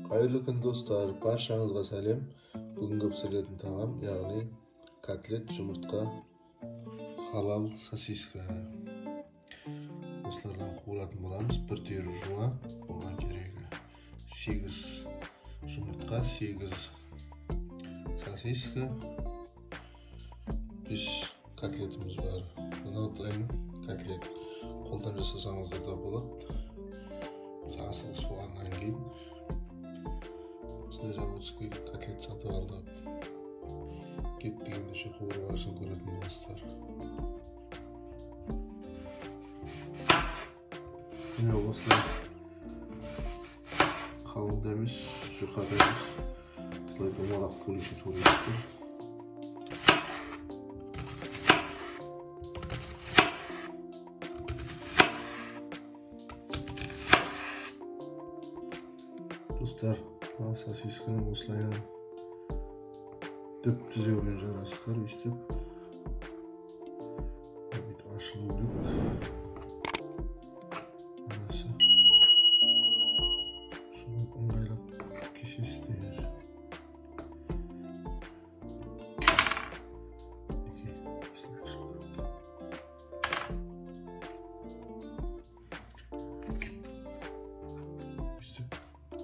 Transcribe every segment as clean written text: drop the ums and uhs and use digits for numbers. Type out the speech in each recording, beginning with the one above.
Hayırlı gün dostlar, barşаңызға сәлем. Бүгінгі пісірілетін тағам, яғни котлет, жұмыртқа, халал сосиска. Осылардан қуыратын боламыз. Бір тері жуа, оған керегі 8 жұмыртқа, 8 сосиска, 5 котлетіміз бар. Мынау дайын котлет. Қолдан жасасаңыздар да болады. Асыл суғаннан кейін заводский котлет сатып алдық. Кет дегенде қуырып алсын көретін боласыздар. Міне осылай қалың да емес, жұқа да емес. Осылай домалақ көйлеші туристер. Dostlar, сосисканы осылай түп түзеумен жарастырып өйстіп бүйтіп ашылу керек. Арасы соны ыңғайлап кесесіздер.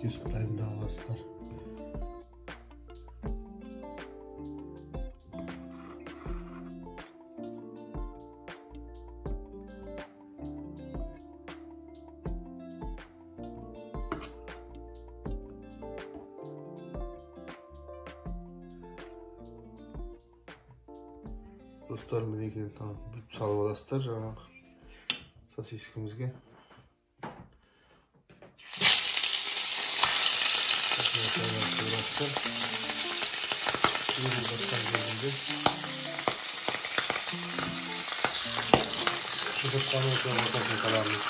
Kesіп дайындап аласыздар. Достар, мінекей бүйтіп салып аласыздар жаңағы сосискімізге. Жұмыртқаны ортасын қаламыз.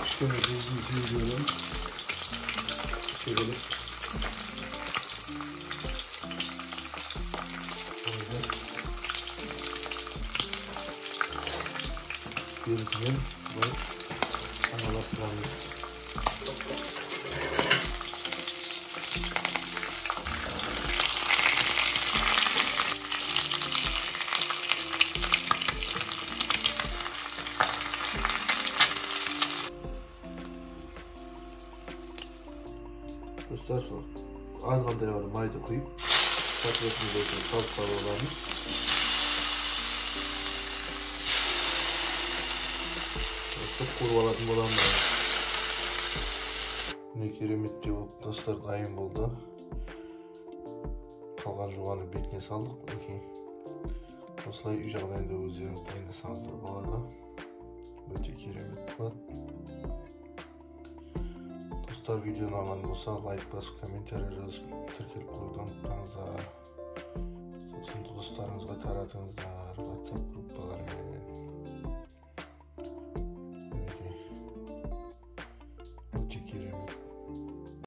Кішкене жүзін жүйелерін шегелеп берікмен араластырамыз. Dostlar, az qanday var mayda qo'yib, kotlетimizni salib olamiz. Qurib olатын боламыз. Ne кереметтей болып, достар, дайын болды. Қалған жуғаны бетіне салдық. Осылай үй жағдайында өздеріңіз дайындасаңыздар болады. Өте керемет болады. Dostlar, videonu ұнаған болса, лайк басып, комментарий жазып, тіркеліп қоюдан ұмытпаңыздар. Сосын достарыңызға таратыңыздар WhatsApp группаларымен.